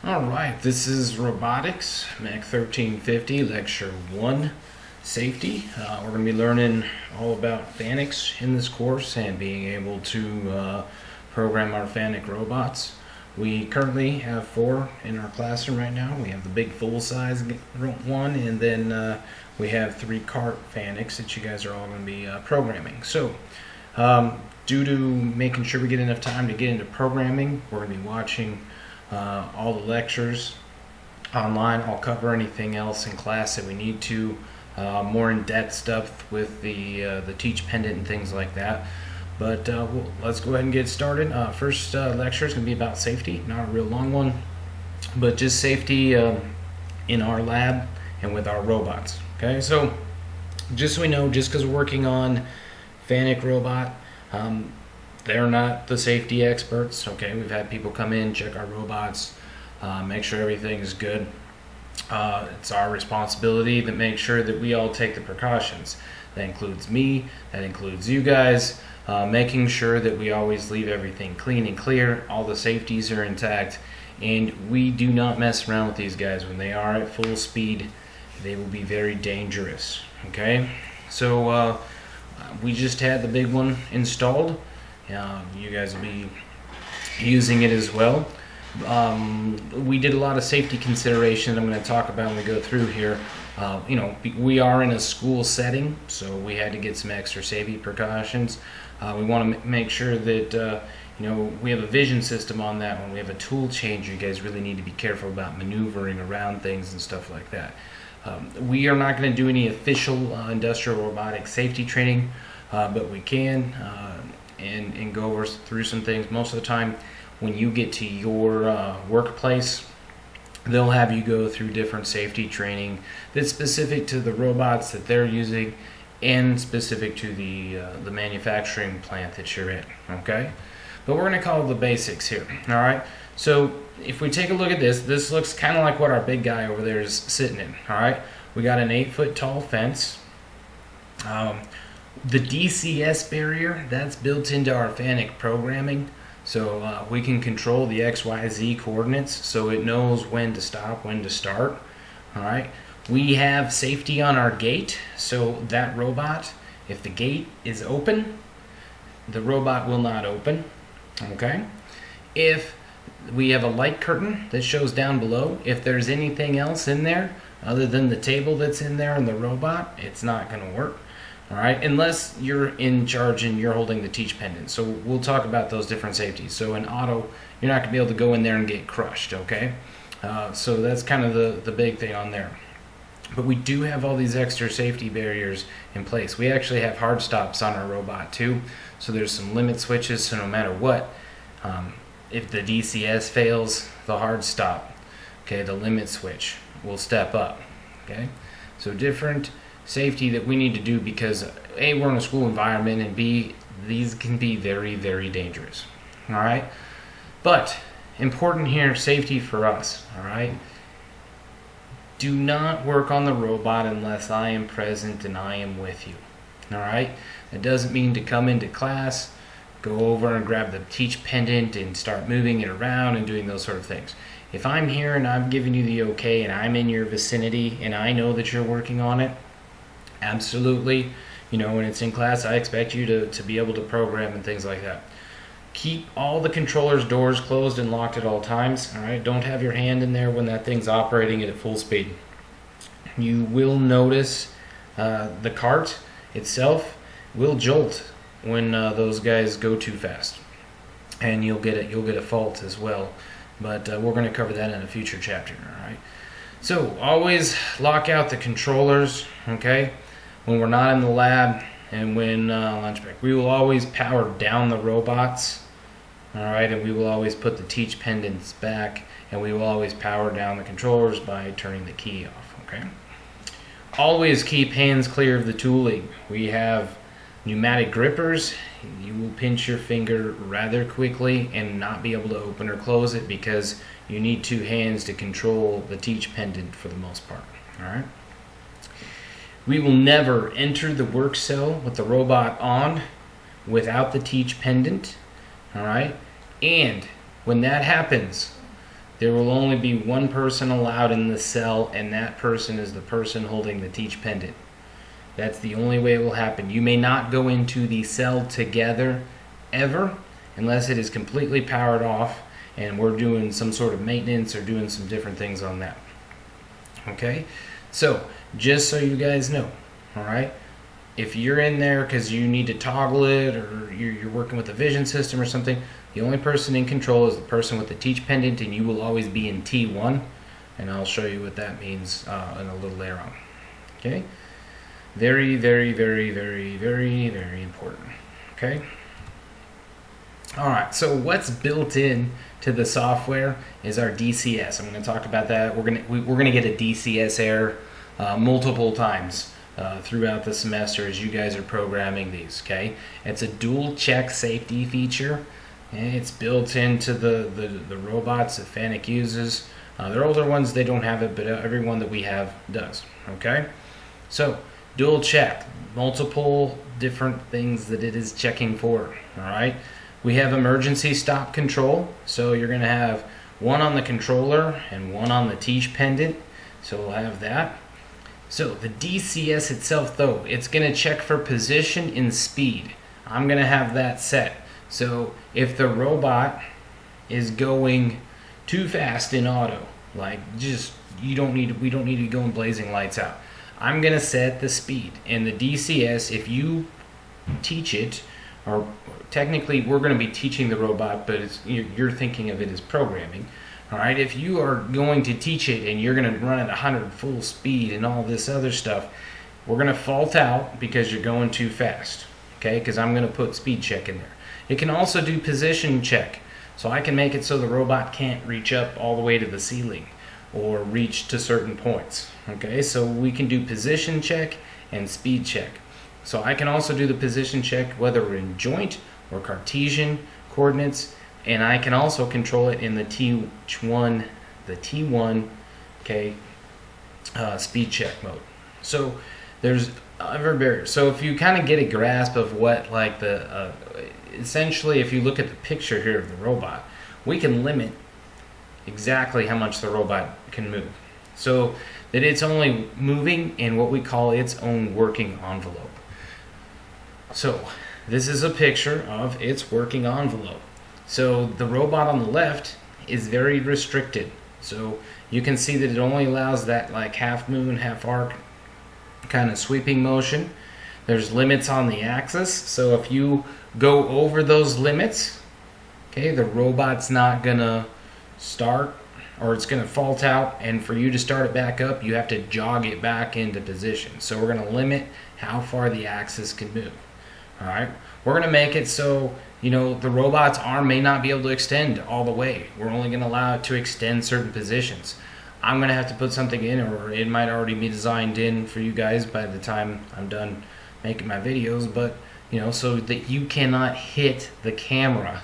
Alright, this is Robotics, MECH 1350, Lecture 1, Safety. We're going to be learning all about FANUCs in this course and being able to program our FANUC robots. We currently have 4 in our classroom right now. We have the big full-size one, and then we have 3 cart FANUCs that you guys are all going to be programming. So, due to making sure we get enough time to get into programming, we're going to be watching all the lectures online. I'll cover anything else in class that we need to, more in-depth stuff with the teach pendant and things like that. But let's go ahead and get started. First lecture is going to be about safety, not a real long one, but just safety in our lab and with our robots. Okay, so just so we know, just because we're working on FANUC robot, they're not the safety experts. Okay, we've had people come in, check our robots, make sure everything is good. It's our responsibility to make sure that we all take the precautions. That includes me, that includes you guys, making sure that we always leave everything clean and clear, all the safeties are intact, and we do not mess around with these guys. When they are at full speed, they will be very dangerous. Okay, so we just had the big one installed. You guys will be using it as well. We did a lot of safety considerations I'm going to talk about when we go through here. You know, we are in a school setting, so we had to get some extra safety precautions. We want to make sure that you know, we have a vision system on that one. We have a tool changer. You guys really need to be careful about maneuvering around things and stuff like that. We are not going to do any official industrial robotics safety training, but we can and go over through some things. Most of the time when you get to your workplace, they'll have you go through different safety training that's specific to the robots that they're using and specific to the manufacturing plant that you're in. Okay, but we're going to call it the basics here. All right, so if we take a look at this looks kind of like what our big guy over there is sitting in. All right, we got an 8-foot tall fence. The DCS barrier, that's built into our FANUC programming, so we can control the XYZ coordinates so it knows when to stop, when to start. All right, we have safety on our gate, so that robot, if the gate is open, the robot will not open. Okay, if we have a light curtain that shows down below, if there's anything else in there other than the table that's in there and the robot, it's not going to work. All right, unless you're in charge and you're holding the teach pendant. So we'll talk about those different safeties. So in auto, you're not going to be able to go in there and get crushed, okay? So that's kind of the big thing on there. But we do have all these extra safety barriers in place. We actually have hard stops on our robot too. So there's some limit switches, so no matter what, if the DCS fails, the hard stop, okay, the limit switch will step up, okay? So different safety that we need to do because A, we're in a school environment, and B, these can be very, very dangerous. All right, but important here, safety for us. All right, do not work on the robot unless I am present and I am with you. All right, that doesn't mean to come into class, go over and grab the teach pendant and start moving it around and doing those sort of things. If I'm here and I'm giving you the okay and I'm in your vicinity and I know that you're working on it, absolutely, you know, when it's in class, I expect you to be able to program and things like that. Keep all the controllers' doors closed and locked at all times. All right, don't have your hand in there when that thing's operating at full speed. You will notice the cart itself will jolt when those guys go too fast, and you'll get a fault as well. But we're going to cover that in a future chapter. All right, so always lock out the controllers. Okay, when we're not in the lab and when lunch break, we will always power down the robots. All right, and we will always put the teach pendants back, and we will always power down the controllers by turning the key off. Okay, always keep hands clear of the tooling. We have pneumatic grippers. You will pinch your finger rather quickly and not be able to open or close it because you need 2 hands to control the teach pendant for the most part. All right, we will never enter the work cell with the robot on without the teach pendant. All right, and when that happens, there will only be one person allowed in the cell, and that person is the person holding the teach pendant. That's the only way it will happen. You may not go into the cell together ever unless it is completely powered off and we're doing some sort of maintenance or doing some different things on that. Okay, so just so you guys know, all right, if you're in there because you need to toggle it or you're working with a vision system or something, the only person in control is the person with the teach pendant, and you will always be in T1, and I'll show you what that means in a little later on. Okay, very, very, very, very, very, very important. Okay. All right, so what's built in to the software is our DCS. I'm going to talk about that. We're going to get a DCS error multiple times throughout the semester as you guys are programming these. Okay, it's a dual check safety feature. And it's built into the robots that FANUC uses. They're older ones, they don't have it, but every one that we have does. Okay, so dual check, multiple different things that it is checking for. All right. We have emergency stop control, so you're going to have one on the controller and one on the teach pendant, so we'll have that. So the DCS itself, though, it's going to check for position and speed. I'm going to have that set. So if the robot is going too fast in auto, like just we don't need to be going blazing lights out, I'm going to set the speed. And the DCS, if you teach it, or technically we're going to be teaching the robot, but you're thinking of it as programming. All right, if you are going to teach it and you're going to run at 100 full speed and all this other stuff, we're going to fault out because you're going too fast. Okay, because I'm going to put speed check in there. It can also do position check, so I can make it so the robot can't reach up all the way to the ceiling or reach to certain points. Okay, so we can do position check and speed check. So I can also do the position check whether we're in joint or Cartesian coordinates, and I can also control it in the T1, okay, speed check mode. So there's other barriers. So if you kind of get a grasp of what, like the essentially, if you look at the picture here of the robot, we can limit exactly how much the robot can move, so that it's only moving in what we call its own working envelope. So this is a picture of its working envelope. So the robot on the left is very restricted. So you can see that it only allows that like half moon, half arc kind of sweeping motion. There's limits on the axis. So if you go over those limits, okay, the robot's not gonna start, or it's gonna fault out, and for you to start it back up, you have to jog it back into position. So we're gonna limit how far the axis can move. All right, we're gonna make it so, you know, the robot's arm may not be able to extend all the way. We're only gonna allow it to extend certain positions. I'm gonna have to put something in, or it might already be designed in for you guys by the time I'm done making my videos, but you know, so that you cannot hit the camera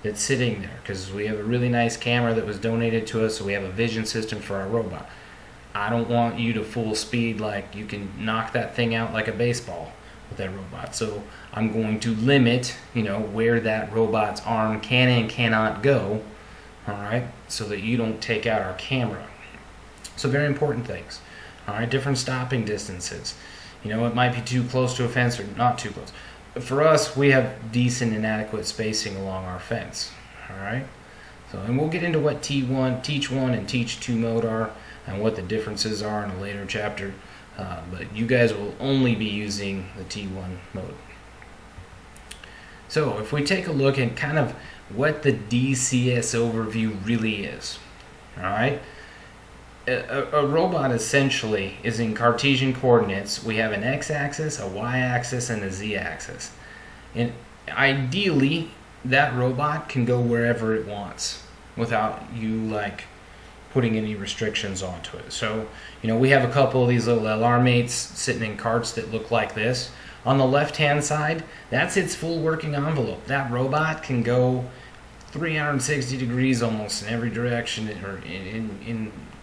that's sitting there, because we have a really nice camera that was donated to us, so we have a vision system for our robot. I don't want you to full speed, like you can knock that thing out like a baseball with that robot. So I'm going to limit, you know, where that robot's arm can and cannot go, all right, so that you don't take out our camera. So very important things. All right, different stopping distances. You know, it might be too close to a fence or not too close. For us, we have decent and adequate spacing along our fence. All right. So, and we'll get into what T1, Teach 1 and Teach 2 mode are and what the differences are in a later chapter. But you guys will only be using the T1 mode. So if we take a look at kind of what the DCS overview really is, all right. A robot essentially is in Cartesian coordinates. We have an x-axis, a y-axis, and a z-axis. And ideally, that robot can go wherever it wants without you like putting any restrictions onto it. So, you know, we have a couple of these little LR mates sitting in carts that look like this. On the left-hand side, that's its full working envelope. That robot can go 360 degrees almost in every direction, or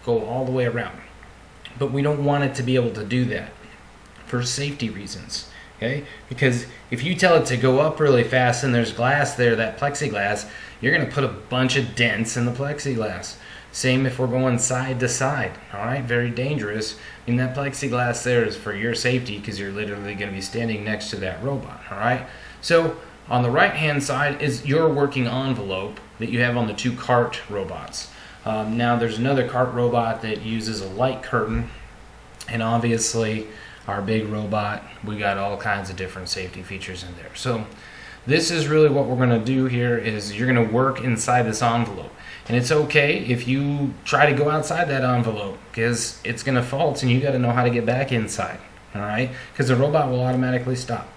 go all the way around. But we don't want it to be able to do that for safety reasons. Okay, because if you tell it to go up really fast and there's glass there, that plexiglass, you're going to put a bunch of dents in the plexiglass. Same if we're going side to side. All right, very dangerous. And that plexiglass there is for your safety because you're literally going to be standing next to that robot. All right, so on the right hand side is your working envelope that you have on the two cart robots. Now there's another cart robot that uses a light curtain, and obviously our big robot, we got all kinds of different safety features in there. So this is really what we're going to do here is you're going to work inside this envelope. And it's okay if you try to go outside that envelope because it's going to fault and you got to know how to get back inside. All right? Because the robot will automatically stop.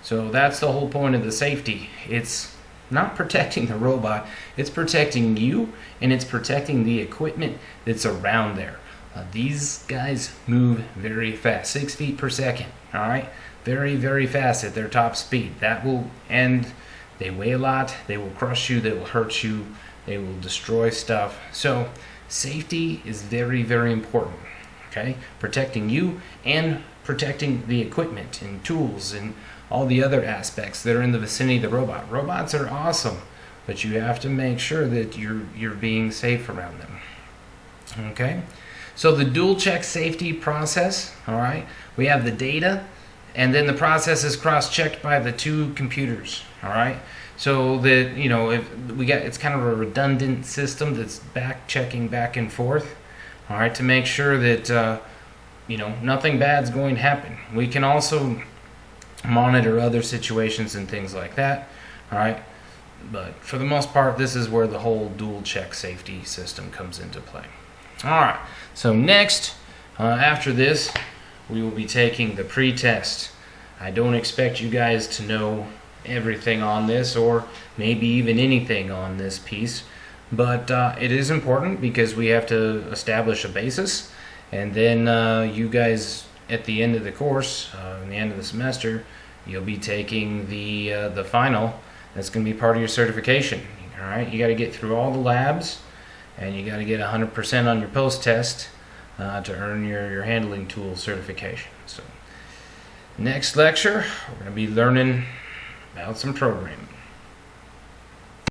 So that's the whole point of the safety. It's not protecting the robot, it's protecting you and it's protecting the equipment that's around there. These guys move very fast, 6 feet per second. All right? Very, very fast at their top speed. And they weigh a lot, they will crush you, they will hurt you. They will destroy stuff. So safety is very, very important. Okay? Protecting you and protecting the equipment and tools and all the other aspects that are in the vicinity of the robot. Robots are awesome, but you have to make sure that you're being safe around them. Okay? So the dual check safety process, all right? We have the data, and then the process is cross-checked by the two computers, all right? So that, you know, if we got, it's kind of a redundant system that's checking back and forth, all right, to make sure that, you know, nothing bad's going to happen. We can also monitor other situations and things like that, all right? But for the most part, this is where the whole dual check safety system comes into play. All right, so next, after this, we will be taking the pre-test. I don't expect you guys to know everything on this or maybe even anything on this piece, but it is important because we have to establish a basis, and then you guys at the end of the course, in the end of the semester, you'll be taking the final. That's going to be part of your certification. All right, you got to get through all the labs and you got to get 100% on your post-test to earn your handling tool certification. So next lecture, we're going to be learning about some programming.